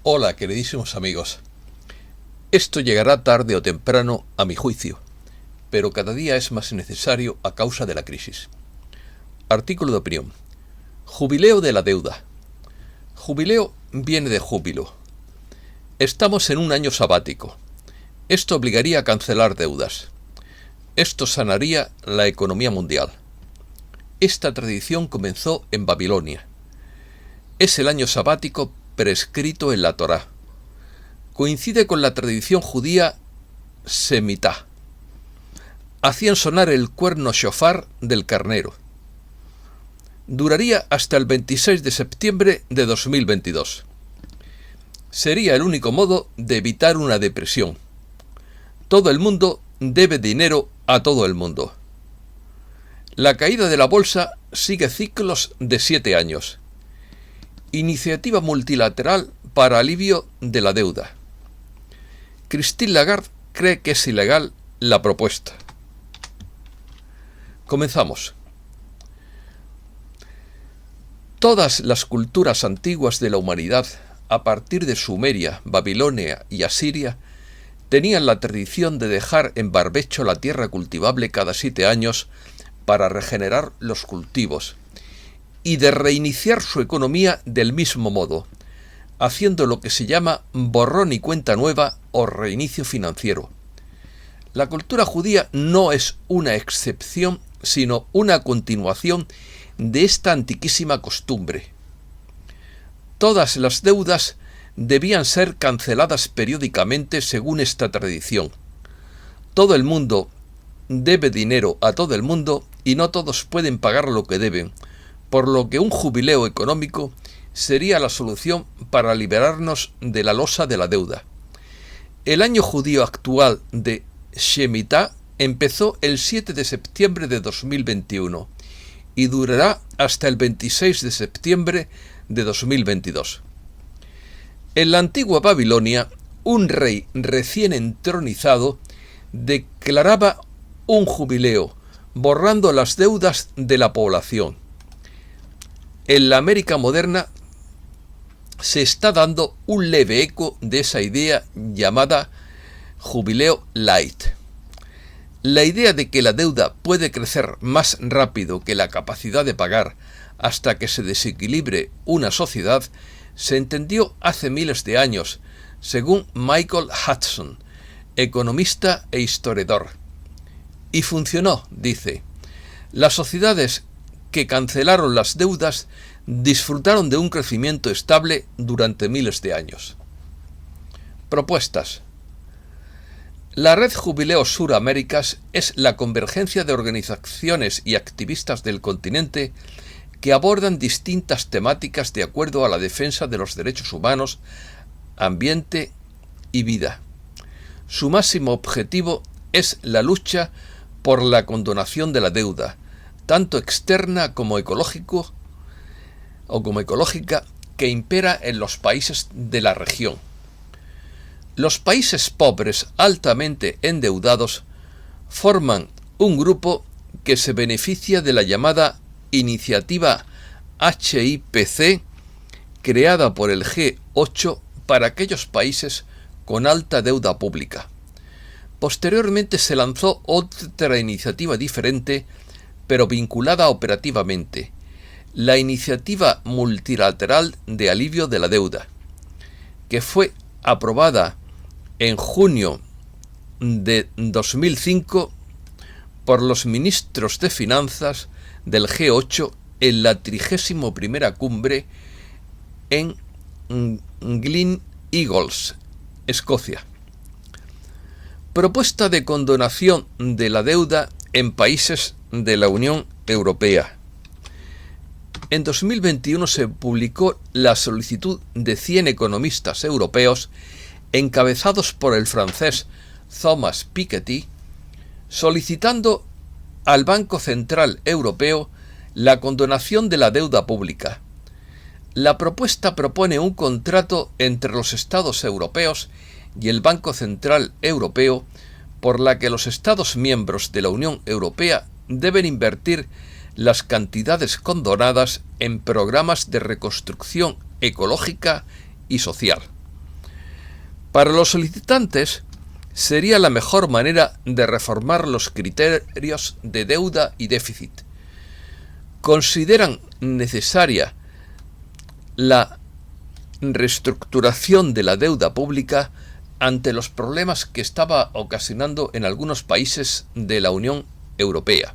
Hola, queridísimos amigos. Esto llegará tarde o temprano, a mi juicio, pero cada día es más necesario a causa de la crisis. Artículo de opinión. Jubileo de la deuda. Jubileo viene de júbilo. Estamos en un año sabático. Esto obligaría a cancelar deudas. Esto sanaría la economía mundial. Esta tradición comenzó en Babilonia. Es el año sabático prescrito en la Torá. Coincide con la tradición judía semitá. Hacían sonar el cuerno shofar del carnero. Duraría hasta el 26 de septiembre de 2022. Sería el único modo de evitar una depresión. Todo el mundo debe dinero a todo el mundo. La caída de la bolsa sigue ciclos de 7 años. Iniciativa multilateral para alivio de la deuda. Christine Lagarde cree que es ilegal la propuesta. Comenzamos. Todas las culturas antiguas de la humanidad, a partir de Sumeria, Babilonia y Asiria, tenían la tradición de dejar en barbecho la tierra cultivable cada 7 años para regenerar los cultivos y de reiniciar su economía del mismo modo, haciendo lo que se llama borrón y cuenta nueva o reinicio financiero. La cultura judía no es una excepción, sino una continuación de esta antiquísima costumbre. Todas las deudas debían ser canceladas periódicamente según esta tradición. Todo el mundo debe dinero a todo el mundo y no todos pueden pagar lo que deben, por lo que un jubileo económico sería la solución para liberarnos de la losa de la deuda. El año judío actual de Shemitah empezó el 7 de septiembre de 2021 y durará hasta el 26 de septiembre de 2022. En la antigua Babilonia, un rey recién entronizado declaraba un jubileo, borrando las deudas de la población. En la América moderna se está dando un leve eco de esa idea llamada jubileo light. La idea de que la deuda puede crecer más rápido que la capacidad de pagar hasta que se desequilibre una sociedad se entendió hace miles de años, según Michael Hudson, economista e historiador. Y funcionó, dice. Las sociedades que cancelaron las deudas disfrutaron de un crecimiento estable durante miles de años. Propuestas. La Red Jubileo Suraméricas es la convergencia de organizaciones y activistas del continente que abordan distintas temáticas de acuerdo a la defensa de los derechos humanos, ambiente y vida. Su máximo objetivo es la lucha por la condonación de la deuda, tanto externa como ecológica, que impera en los países de la región. Los países pobres altamente endeudados forman un grupo que se beneficia de la llamada Iniciativa HIPC, creada por el G8 para aquellos países con alta deuda pública. Posteriormente se lanzó otra iniciativa diferente, pero vinculada operativamente, la Iniciativa Multilateral de Alivio de la Deuda, que fue aprobada en junio de 2005 por los ministros de Finanzas del G8 en la 31ª cumbre en Gleneagles, Escocia. Propuesta de condonación de la deuda en países de la Unión Europea. En 2021 se publicó la solicitud de 100 economistas europeos encabezados por el francés Thomas Piketty, solicitando al Banco Central Europeo la condonación de la deuda pública. La propuesta propone un contrato entre los Estados europeos y el Banco Central Europeo por la que los Estados miembros de la Unión Europea deben invertir las cantidades condonadas en programas de reconstrucción ecológica y social. Para los solicitantes, sería la mejor manera de reformar los criterios de deuda y déficit. Consideran necesaria la reestructuración de la deuda pública ante los problemas que estaba ocasionando en algunos países de la Unión Europea,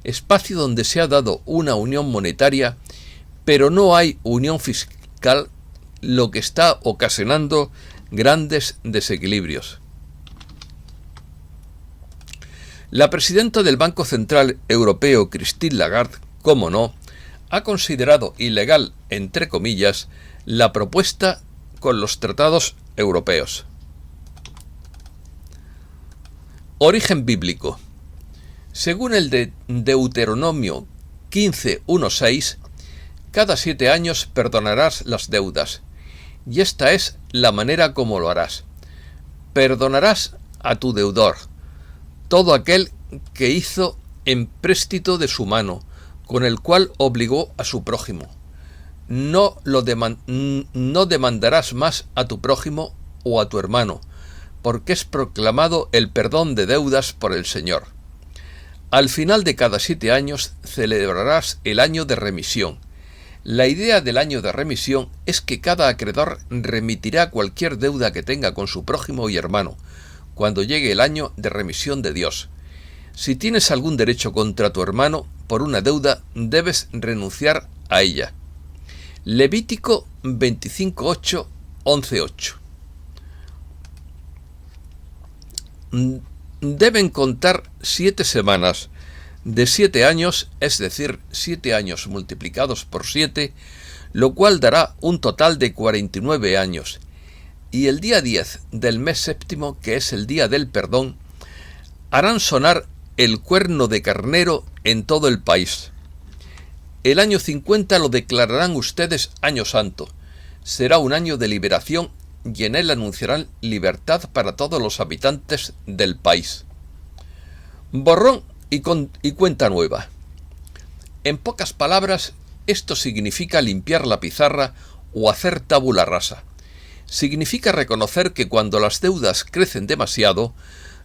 espacio donde se ha dado una unión monetaria, pero no hay unión fiscal, lo que está ocasionando grandes desequilibrios. La presidenta del Banco Central Europeo, Christine Lagarde, como no, ha considerado ilegal, entre comillas, la propuesta con los tratados europeos. Origen bíblico. Según el de Deuteronomio 15:1-6, cada 7 años perdonarás las deudas, y esta es la manera como lo harás. Perdonarás a tu deudor, todo aquel que hizo empréstito de su mano, con el cual obligó a su prójimo. No demandarás más a tu prójimo o a tu hermano, porque es proclamado el perdón de deudas por el Señor. Al final de cada 7 años celebrarás el año de remisión. La idea del año de remisión es que cada acreedor remitirá cualquier deuda que tenga con su prójimo y hermano, cuando llegue el año de remisión de Dios. Si tienes algún derecho contra tu hermano por una deuda, debes renunciar a ella. Levítico 25:8, 11:8. Deben contar 7 semanas de 7 años, es decir, 7 años multiplicados por 7, lo cual dará un total de 49 años. Y el día 10 del mes séptimo, que es el día del perdón, harán sonar el cuerno de carnero en todo el país. El año 50 lo declararán ustedes año santo. Será un año de liberación y en él anunciarán libertad para todos los habitantes del país. Borrón y cuenta nueva. En pocas palabras, esto significa limpiar la pizarra o hacer tabula rasa. Significa reconocer que cuando las deudas crecen demasiado,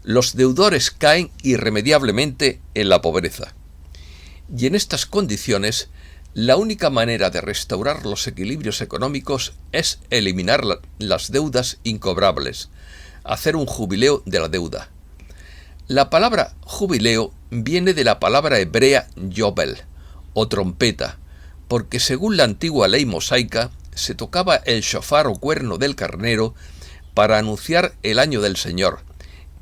los deudores caen irremediablemente en la pobreza. Y en estas condiciones, la única manera de restaurar los equilibrios económicos es eliminar las deudas incobrables, hacer un jubileo de la deuda. La palabra jubileo viene de la palabra hebrea yobel, o trompeta, porque según la antigua ley mosaica, se tocaba el shofar o cuerno del carnero para anunciar el año del Señor,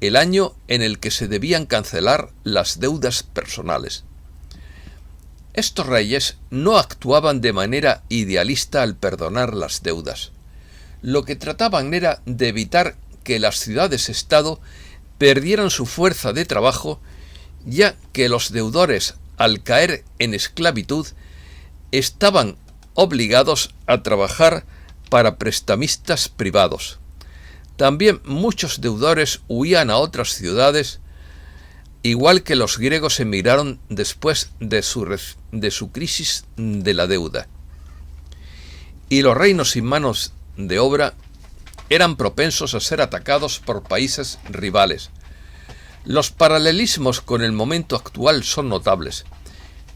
el año en el que se debían cancelar las deudas personales. Estos reyes no actuaban de manera idealista al perdonar las deudas. Lo que trataban era de evitar que las ciudades-estado perdieran su fuerza de trabajo, ya que los deudores, al caer en esclavitud, estaban obligados a trabajar para prestamistas privados. También muchos deudores huían a otras ciudades, igual que los griegos emigraron después de su crisis de la deuda. Y los reinos sin manos de obra eran propensos a ser atacados por países rivales. Los paralelismos con el momento actual son notables,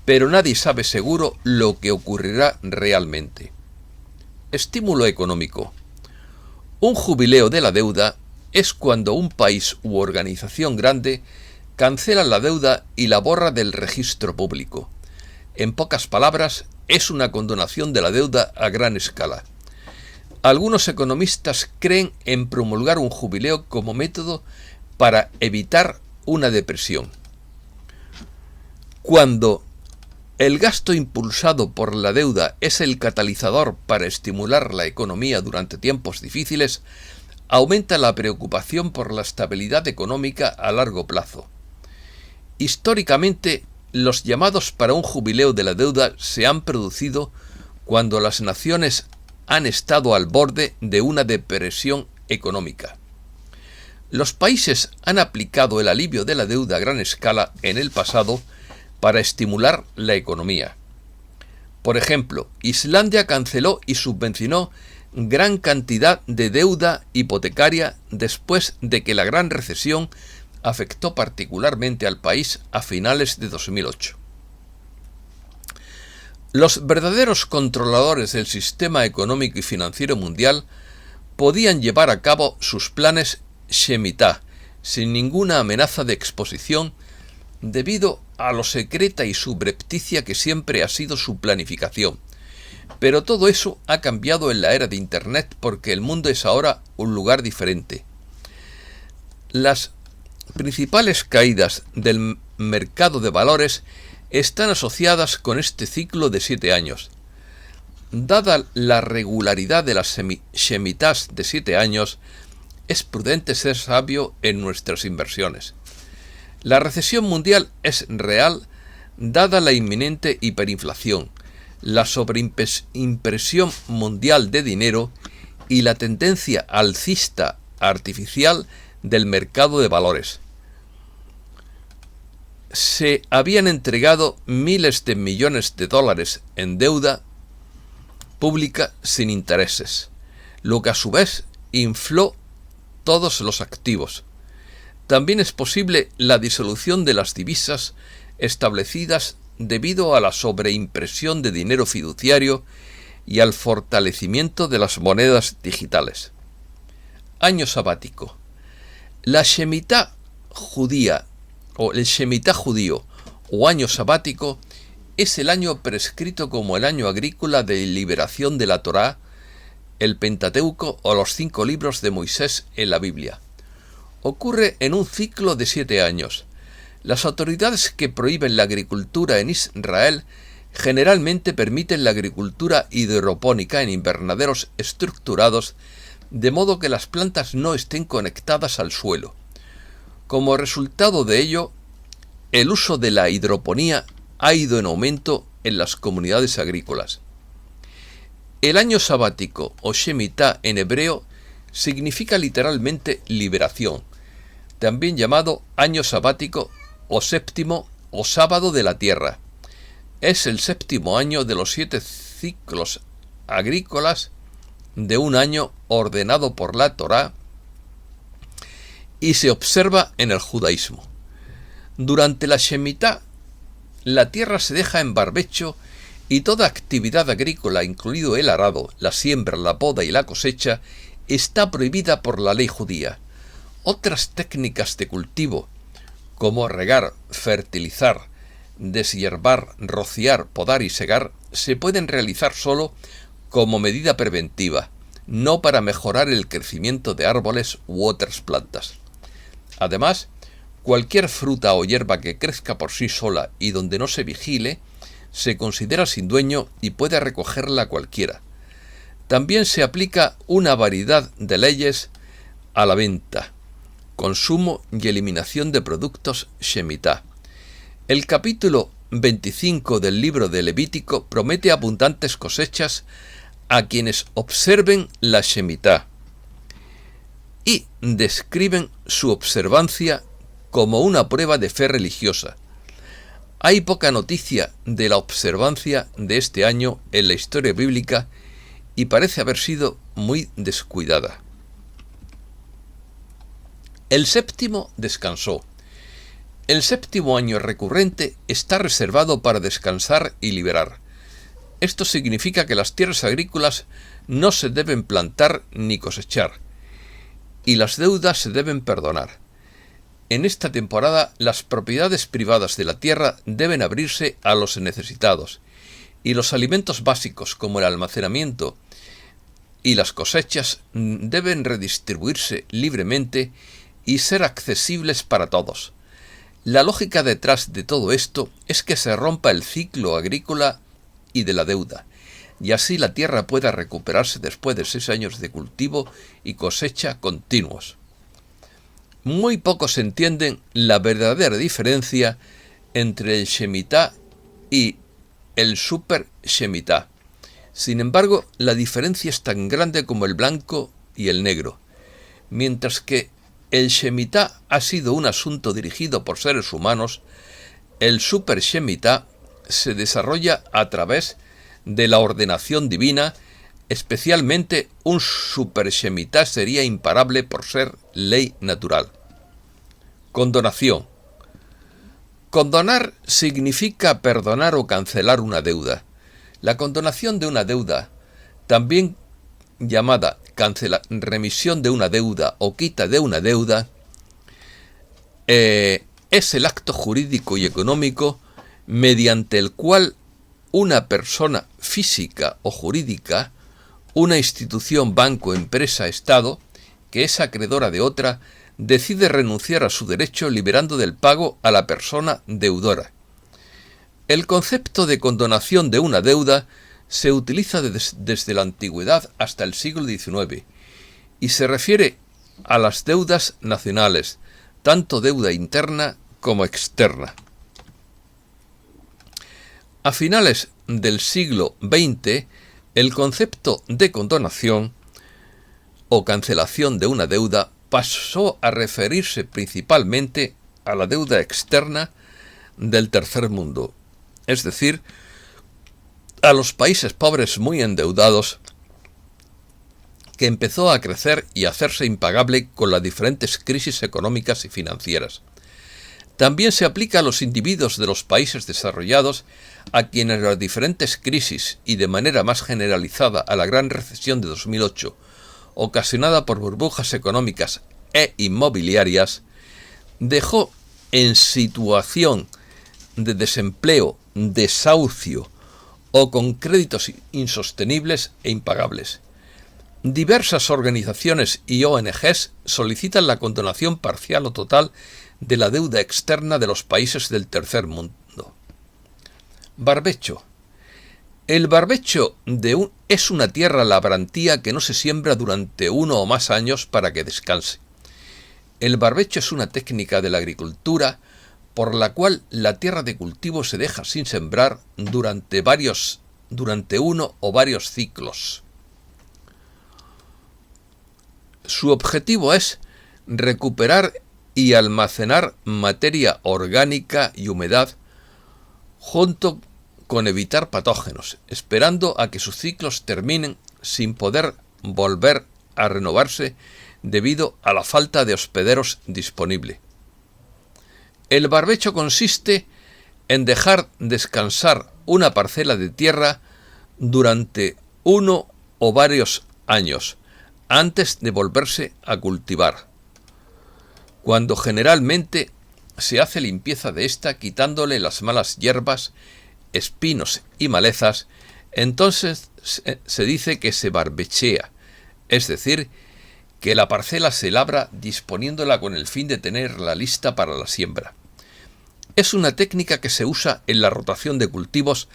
pero nadie sabe seguro lo que ocurrirá realmente. Estímulo económico. Un jubileo de la deuda es cuando un país u organización grande cancela la deuda y la borra del registro público. En pocas palabras, es una condonación de la deuda a gran escala. Algunos economistas creen en promulgar un jubileo como método para evitar una depresión. Cuando el gasto impulsado por la deuda es el catalizador para estimular la economía durante tiempos difíciles, aumenta la preocupación por la estabilidad económica a largo plazo. Históricamente, los llamados para un jubileo de la deuda se han producido cuando las naciones han estado al borde de una depresión económica. Los países han aplicado el alivio de la deuda a gran escala en el pasado para estimular la economía. Por ejemplo, Islandia canceló y subvencionó gran cantidad de deuda hipotecaria después de que la gran recesión afectó particularmente al país a finales de 2008. Los verdaderos controladores del sistema económico y financiero mundial podían llevar a cabo sus planes Shemitah sin ninguna amenaza de exposición debido a lo secreta y subrepticia que siempre ha sido su planificación. Pero todo eso ha cambiado en la era de Internet porque el mundo es ahora un lugar diferente. Las principales caídas del mercado de valores están asociadas con este ciclo de 7 años. Dada la regularidad de las Shemitahs de 7 años, es prudente ser sabio en nuestras inversiones. La recesión mundial es real dada la inminente hiperinflación, la sobreimpresión mundial de dinero y la tendencia alcista artificial del mercado de valores. Se habían entregado miles de millones de dólares en deuda pública sin intereses, lo que a su vez infló todos los activos. También es posible la disolución de las divisas establecidas debido a la sobreimpresión de dinero fiduciario y al fortalecimiento de las monedas digitales. Año sabático. La Shemitah judía o el Shemitah judío o año sabático es el año prescrito como el año agrícola de liberación de la Torá, el Pentateuco o los 5 libros de Moisés en la Biblia. Ocurre en un ciclo de 7 años. Las autoridades que prohíben la agricultura en Israel generalmente permiten la agricultura hidropónica en invernaderos estructurados de modo que las plantas no estén conectadas al suelo. Como resultado de ello, el uso de la hidroponía ha ido en aumento en las comunidades agrícolas. El año sabático o Shemitah en hebreo significa literalmente liberación, también llamado año sabático o séptimo o sábado de la tierra. Es el 7º año de los 7 ciclos agrícolas de un año ordenado por la Torá y se observa en el judaísmo. Durante la Shemitah, la tierra se deja en barbecho y toda actividad agrícola, incluido el arado, la siembra, la poda y la cosecha, está prohibida por la ley judía. Otras técnicas de cultivo, como regar, fertilizar, deshiervar, rociar, podar y segar, se pueden realizar solo como medida preventiva, no para mejorar el crecimiento de árboles u otras plantas. Además, cualquier fruta o hierba que crezca por sí sola y donde no se vigile, se considera sin dueño y puede recogerla cualquiera. También se aplica una variedad de leyes a la venta, consumo y eliminación de productos Shemitah. El capítulo 25 del libro de Levítico promete abundantes cosechas a quienes observen la Shemitah y describen su observancia como una prueba de fe religiosa. Hay poca noticia de la observancia de este año en la historia bíblica y parece haber sido muy descuidada. El 7º descansó. El 7º año recurrente está reservado para descansar y liberar. Esto significa que las tierras agrícolas no se deben plantar ni cosechar, y las deudas se deben perdonar. En esta temporada, las propiedades privadas de la tierra deben abrirse a los necesitados, y los alimentos básicos como el almacenamiento y las cosechas deben redistribuirse libremente y ser accesibles para todos. La lógica detrás de todo esto es que se rompa el ciclo agrícola y de la deuda, y así la tierra pueda recuperarse después de 6 años de cultivo y cosecha continuos. Muy pocos entienden la verdadera diferencia entre el Shemitah y el Super Shemitah. Sin embargo, la diferencia es tan grande como el blanco y el negro. Mientras que el Shemitah ha sido un asunto dirigido por seres humanos, el Super Shemitah se desarrolla a través de la ordenación divina Especialmente un superchemitá sería imparable por ser ley natural. Condonación. Condonar significa perdonar o cancelar una deuda. La condonación de una deuda, también llamada remisión de una deuda o quita de una deuda, es el acto jurídico y económico mediante el cual una persona física o jurídica, una institución, banco, empresa, Estado, que es acreedora de otra, decide renunciar a su derecho liberando del pago a la persona deudora. El concepto de condonación de una deuda se utiliza desde la antigüedad hasta el siglo XIX y se refiere a las deudas nacionales, tanto deuda interna como externa. A finales del siglo XX, el concepto de condonación o cancelación de una deuda pasó a referirse principalmente a la deuda externa del tercer mundo, es decir, a los países pobres muy endeudados, que empezó a crecer y a hacerse impagable con las diferentes crisis económicas y financieras. También se aplica a los individuos de los países desarrollados, a quienes las diferentes crisis y de manera más generalizada a la gran recesión de 2008, ocasionada por burbujas económicas e inmobiliarias, dejó en situación de desempleo, desahucio o con créditos insostenibles e impagables. Diversas organizaciones y ONGs solicitan la condonación parcial o total de la deuda externa de los países del tercer mundo. Barbecho. El barbecho es una tierra labrantía que no se siembra durante 1 o más años para que descanse. El barbecho es una técnica de la agricultura por la cual la tierra de cultivo se deja sin sembrar durante 1 o varios ciclos. Su objetivo es recuperar y almacenar materia orgánica y humedad, junto con evitar patógenos, esperando a que sus ciclos terminen sin poder volver a renovarse debido a la falta de hospederos disponible. El barbecho consiste en dejar descansar una parcela de tierra durante 1 o varios años antes de volverse a cultivar, cuando generalmente se hace limpieza de ésta quitándole las malas hierbas, espinos y malezas. Entonces se dice que se barbechea, es decir, que la parcela se labra disponiéndola con el fin de tenerla lista para la siembra. Es una técnica que se usa en la rotación de cultivos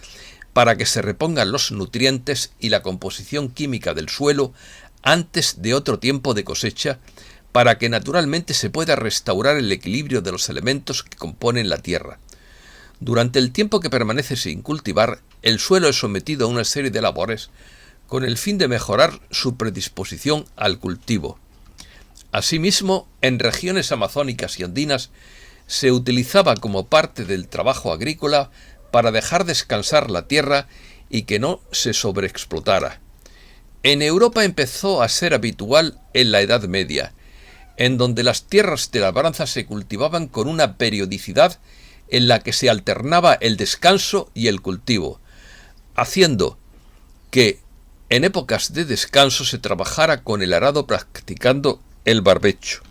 para que se repongan los nutrientes y la composición química del suelo antes de otro tiempo de cosecha, para que naturalmente se pueda restaurar el equilibrio de los elementos que componen la tierra. Durante el tiempo que permanece sin cultivar, el suelo es sometido a una serie de labores con el fin de mejorar su predisposición al cultivo. Asimismo, en regiones amazónicas y andinas se utilizaba como parte del trabajo agrícola para dejar descansar la tierra y que no se sobreexplotara. En Europa empezó a ser habitual en la Edad Media, en donde las tierras de labranza se cultivaban con una periodicidad en la que se alternaba el descanso y el cultivo, haciendo que en épocas de descanso se trabajara con el arado practicando el barbecho.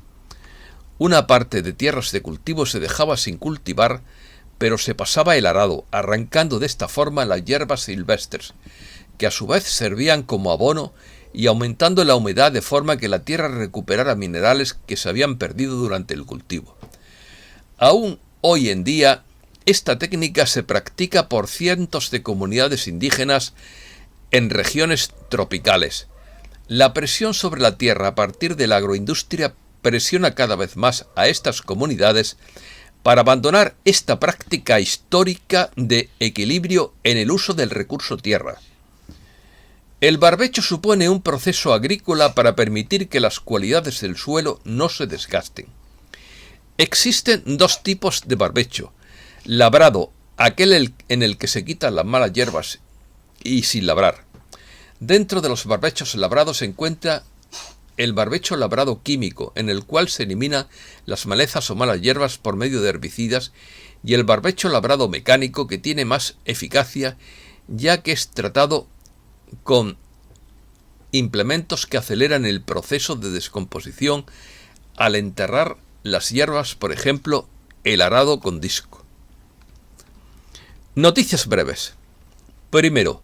Una parte de tierras de cultivo se dejaba sin cultivar, pero se pasaba el arado, arrancando de esta forma las hierbas silvestres, que a su vez servían como abono y aumentando la humedad de forma que la tierra recuperara minerales que se habían perdido durante el cultivo. Aún hoy en día, esta técnica se practica por cientos de comunidades indígenas en regiones tropicales. La presión sobre la tierra a partir de la agroindustria presiona cada vez más a estas comunidades para abandonar esta práctica histórica de equilibrio en el uso del recurso tierra. El barbecho supone un proceso agrícola para permitir que las cualidades del suelo no se desgasten. Existen 2 tipos de barbecho: labrado, aquel en el que se quitan las malas hierbas, y sin labrar. Dentro de los barbechos labrados se encuentra el barbecho labrado químico, en el cual se eliminan las malezas o malas hierbas por medio de herbicidas, y el barbecho labrado mecánico, que tiene más eficacia, ya que es tratado con implementos que aceleran el proceso de descomposición al enterrar las hierbas, por ejemplo, el arado con disco. Noticias breves. Primero,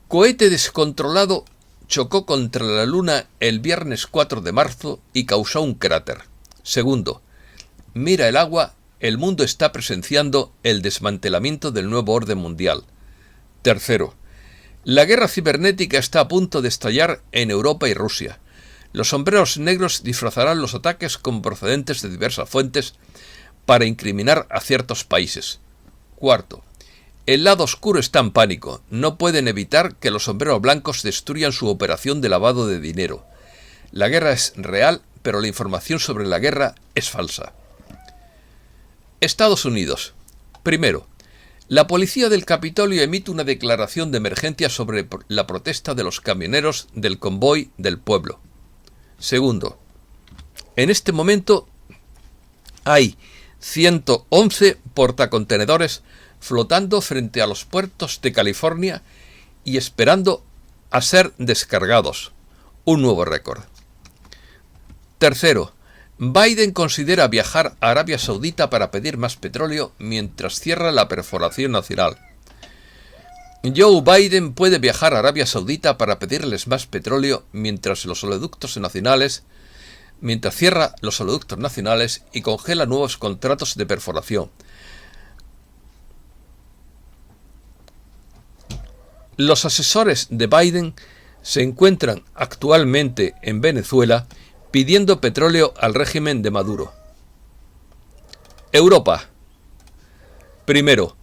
cohete descontrolado chocó contra la Luna el viernes 4 de marzo y causó un cráter. Segundo, mira el agua, el mundo está presenciando el desmantelamiento del nuevo orden mundial. Tercero, la guerra cibernética está a punto de estallar en Europa y Rusia. Los sombreros negros disfrazarán los ataques con procedentes de diversas fuentes para incriminar a ciertos países. Cuarto, el lado oscuro está en pánico. No pueden evitar que los sombreros blancos destruyan su operación de lavado de dinero. La guerra es real, pero la información sobre la guerra es falsa. Estados Unidos. Primero, la policía del Capitolio emite una declaración de emergencia sobre la protesta de los camioneros del convoy del pueblo. Segundo, en este momento hay 111 portacontenedores flotando frente a los puertos de California y esperando a ser descargados. Un nuevo récord. Tercero, Biden considera viajar a Arabia Saudita para pedir más petróleo mientras cierra la perforación nacional. Joe Biden puede viajar a Arabia Saudita para pedirles más petróleo mientras cierra los oleoductos nacionales y congela nuevos contratos de perforación. Los asesores de Biden se encuentran actualmente en Venezuela pidiendo petróleo al régimen de Maduro. Europa. Primero,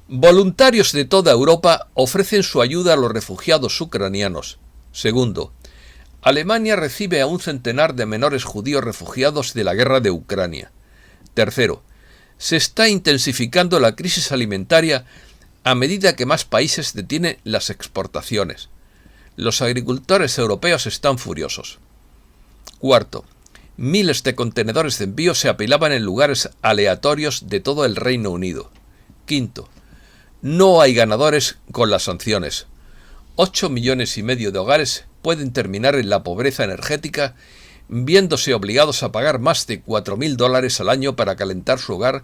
voluntarios de toda Europa ofrecen su ayuda a los refugiados ucranianos. Segundo, Alemania recibe a un centenar de menores judíos refugiados de la guerra de Ucrania. Tercero, se está intensificando la crisis alimentaria a medida que más países detienen las exportaciones. Los agricultores europeos están furiosos. Cuarto, miles de contenedores de envío se apilaban en lugares aleatorios de todo el Reino Unido. Quinto, no hay ganadores con las sanciones. 8,5 millones de hogares pueden terminar en la pobreza energética, viéndose obligados a pagar más de $4,000 al año para calentar su hogar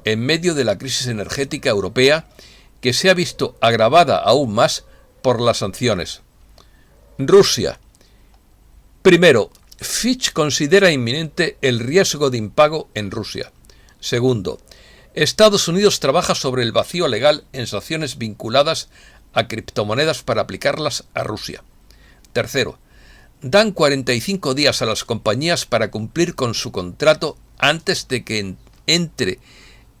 en medio de la crisis energética europea, que se ha visto agravada aún más por las sanciones. Rusia. Primero, Fitch considera inminente el riesgo de impago en Rusia. Segundo, Estados Unidos trabaja sobre el vacío legal en sanciones vinculadas a criptomonedas para aplicarlas a Rusia. Tercero, dan 45 días a las compañías para cumplir con su contrato antes de que entre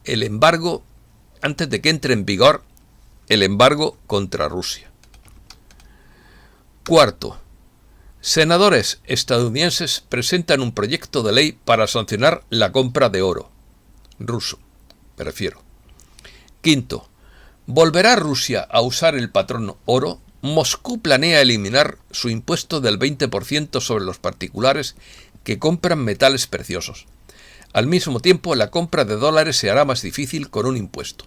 en vigor el embargo contra Rusia. Cuarto, senadores estadounidenses presentan un proyecto de ley para sancionar la compra de oro. Ruso, me refiero. Quinto, ¿volverá Rusia a usar el patrón oro? Moscú planea eliminar su impuesto del 20% sobre los particulares que compran metales preciosos. Al mismo tiempo, la compra de dólares se hará más difícil con un impuesto.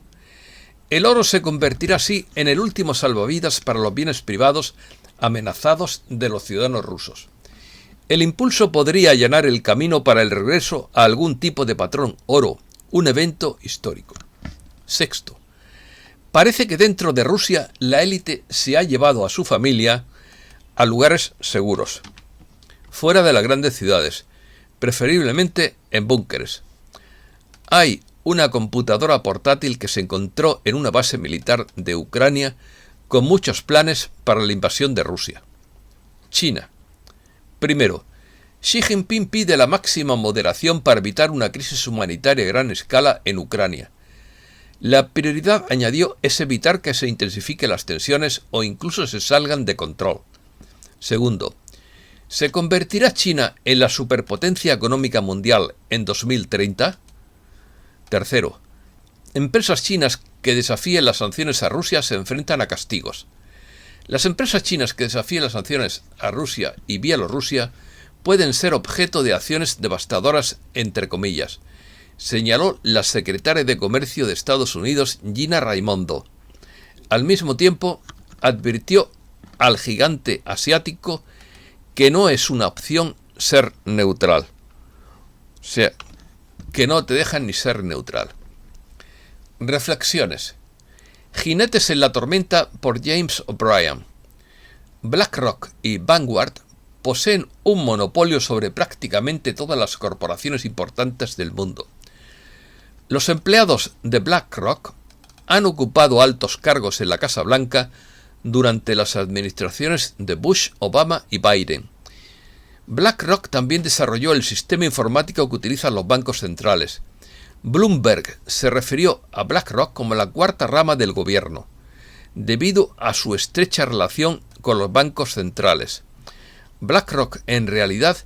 El oro se convertirá así en el último salvavidas para los bienes privados amenazados de los ciudadanos rusos. El impulso podría allanar el camino para el regreso a algún tipo de patrón oro, un evento histórico. Sexto, parece que dentro de Rusia la élite se ha llevado a su familia a lugares seguros, fuera de las grandes ciudades, preferiblemente en búnkeres. Hay una computadora portátil que se encontró en una base militar de Ucrania con muchos planes para la invasión de Rusia. China. Primero, Xi Jinping pide la máxima moderación para evitar una crisis humanitaria a gran escala en Ucrania. La prioridad, añadió, es evitar que se intensifiquen las tensiones o incluso se salgan de control. Segundo, ¿se convertirá China en la superpotencia económica mundial en 2030? Tercero, empresas chinas que desafíen las sanciones a Rusia se enfrentan a castigos. Las empresas chinas que desafíen las sanciones a Rusia y Bielorrusia pueden ser objeto de acciones devastadoras, entre comillas, señaló la secretaria de Comercio de Estados Unidos, Gina Raimondo. Al mismo tiempo, advirtió al gigante asiático que no es una opción ser neutral. O sea, que no te dejan ni ser neutral. Reflexiones. Jinetes en la tormenta por James O'Brien. BlackRock y Vanguard poseen un monopolio sobre prácticamente todas las corporaciones importantes del mundo. Los empleados de BlackRock han ocupado altos cargos en la Casa Blanca durante las administraciones de Bush, Obama y Biden. BlackRock también desarrolló el sistema informático que utilizan los bancos centrales. Bloomberg se refirió a BlackRock como la cuarta rama del gobierno, debido a su estrecha relación con los bancos centrales. BlackRock en realidad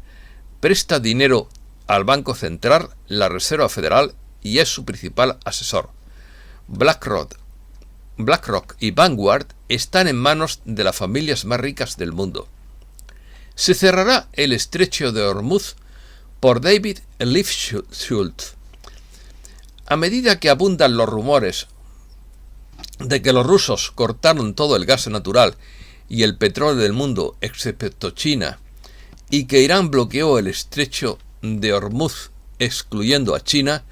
presta dinero al Banco Central, la Reserva Federal, y es su principal asesor. BlackRock y Vanguard están en manos de las familias más ricas del mundo. Se cerrará el estrecho de Hormuz por David Lifshitz. A medida que abundan los rumores de que los rusos cortaron todo el gas natural y el petróleo del mundo, excepto China, y que Irán bloqueó el estrecho de Hormuz, excluyendo a China,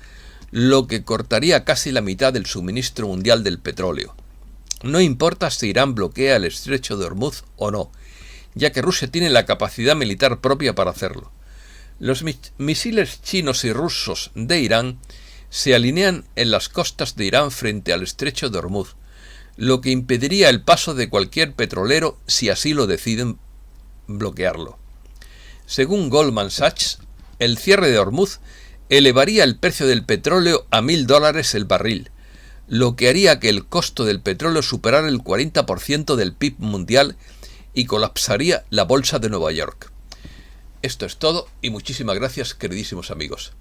lo que cortaría casi la mitad del suministro mundial del petróleo. No importa si Irán bloquea el estrecho de Hormuz o no, ya que Rusia tiene la capacidad militar propia para hacerlo. Los misiles chinos y rusos de Irán se alinean en las costas de Irán frente al estrecho de Hormuz, lo que impediría el paso de cualquier petrolero si así lo deciden bloquearlo. Según Goldman Sachs, el cierre de Hormuz elevaría el precio del petróleo a $1.000 el barril, lo que haría que el costo del petróleo superara el 40% del PIB mundial y colapsaría la bolsa de Nueva York. Esto es todo y muchísimas gracias, queridísimos amigos.